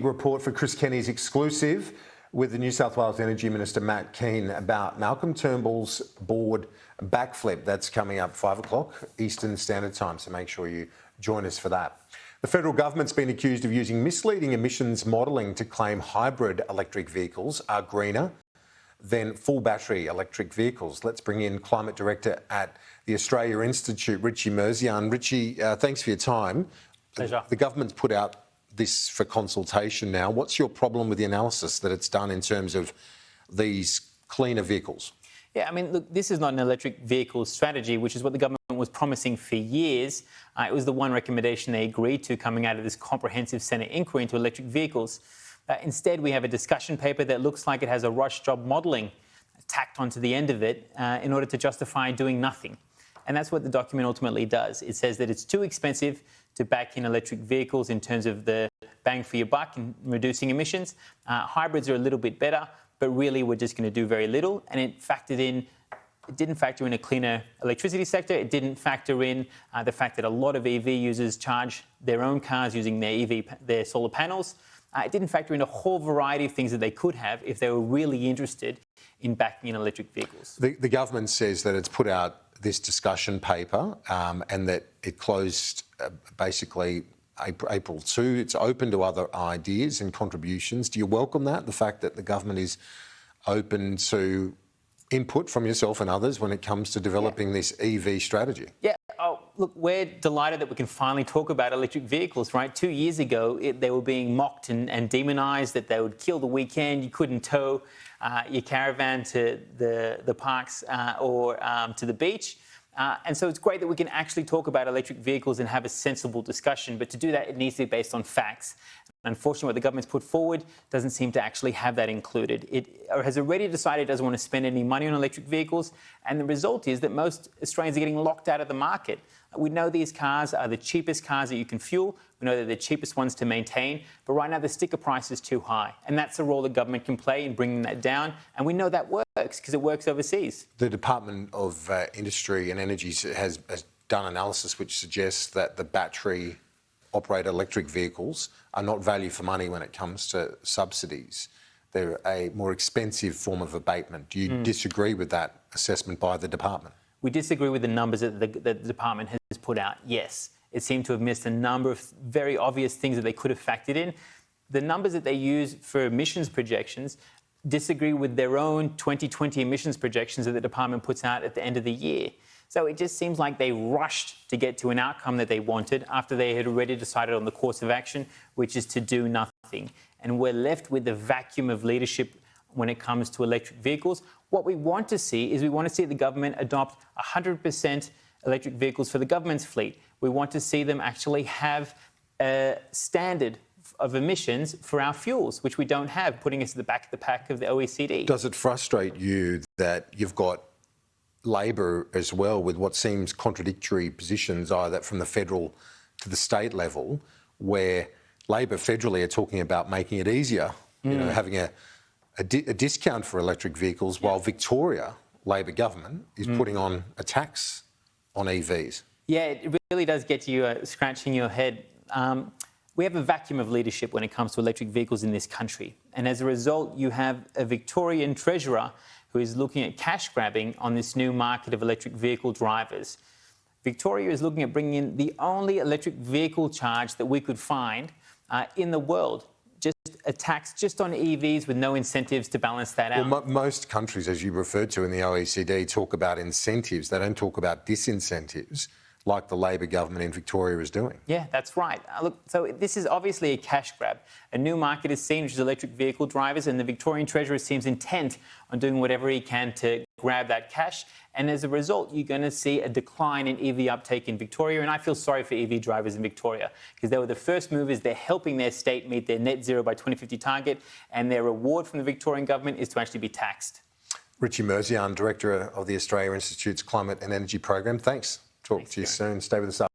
report for Chris Kenny's exclusive with the New South Wales Energy Minister Matt Keane about Malcolm Turnbull's board backflip. That's coming up 5 o'clock Eastern Standard Time, so make sure you join us for that. The federal government's been accused of using misleading emissions modelling to claim hybrid electric vehicles are greener than full battery electric vehicles. Let's bring in Climate Director at the Australia Institute, Richie Merzian. Richie, thanks for your time. Pleasure. The government's put out this for consultation now. What's your problem with the analysis that it's done in terms of these cleaner vehicles? Yeah, I mean, look, this is not an electric vehicle strategy, which is what the government was promising for years. It was the one recommendation they agreed to coming out of this comprehensive Senate inquiry into electric vehicles. Instead, we have a discussion paper that looks like it has a rush job modelling tacked onto the end of it in order to justify doing nothing. And that's what the document ultimately does. It says that it's too expensive to back in electric vehicles in terms of the bang for your buck and reducing emissions. Hybrids are a little bit better, but really we're just going to do very little. And it didn't factor in a cleaner electricity sector. It didn't factor in the fact that a lot of EV users charge their own cars using their solar panels. It didn't factor in a whole variety of things that they could have if they were really interested in backing in electric vehicles. The government says that it's put out this discussion paper and that it closed basically April 2. It's open to other ideas and contributions. Do you welcome that, the fact that the government is open to input from yourself and others when it comes to developing this EV strategy? Yeah. Oh, look, we're delighted that we can finally talk about electric vehicles, right? 2 years ago, they were being mocked and demonised, that they would kill the weekend. You couldn't tow your caravan to the parks or to the beach. And so it's great that we can actually talk about electric vehicles and have a sensible discussion. But to do that, it needs to be based on facts. Unfortunately, what the government's put forward doesn't seem to actually have that included. It has already decided it doesn't want to spend any money on electric vehicles, and the result is that most Australians are getting locked out of the market. We know these cars are the cheapest cars that you can fuel. We know they're the cheapest ones to maintain, but right now the sticker price is too high, and that's the role the government can play in bringing that down, and we know that works because it works overseas. The Department of Industry and Energy has done analysis which suggests that the battery operate electric vehicles are not value for money when it comes to subsidies. They're a more expensive form of abatement. Do you disagree with that assessment by the department? We disagree with the numbers that the department has put out, yes. It seemed to have missed a number of very obvious things that they could have factored in. The numbers that they use for emissions projections disagree with their own 2020 emissions projections that the department puts out at the end of the year. So it just seems like they rushed to get to an outcome that they wanted after they had already decided on the course of action, which is to do nothing. And we're left with the vacuum of leadership when it comes to electric vehicles. What we want to see is the government adopt 100% electric vehicles for the government's fleet. We want to see them actually have a standard of emissions for our fuels, which we don't have, putting us at the back of the pack of the OECD. Does it frustrate you that you've got Labor as well with what seems contradictory positions, either from the federal to the state level, where Labor federally are talking about making it easier, having a discount for electric vehicles, while Victoria, Labor government, is putting on a tax on EVs? Yeah, it really does get you scratching your head. We have a vacuum of leadership when it comes to electric vehicles in this country. And as a result, you have a Victorian Treasurer who is looking at cash grabbing on this new market of electric vehicle drivers. Victoria is looking at bringing in the only electric vehicle charge that we could find in the world. Just a tax just on EVs with no incentives to balance that out. Well, most countries, as you referred to in the OECD, talk about incentives. They don't talk about disincentives, like the Labor government in Victoria is doing. Yeah, that's right. Look, so this is obviously a cash grab. A new market is seen, which is electric vehicle drivers, and the Victorian Treasurer seems intent on doing whatever he can to grab that cash. And as a result, you're going to see a decline in EV uptake in Victoria. And I feel sorry for EV drivers in Victoria because they were the first movers. They're helping their state meet their net zero by 2050 target. And their reward from the Victorian government is to actually be taxed. Richie Merzian, Director of the Australia Institute's Climate and Energy Program. Thanks. Talk to you soon. Stay with us.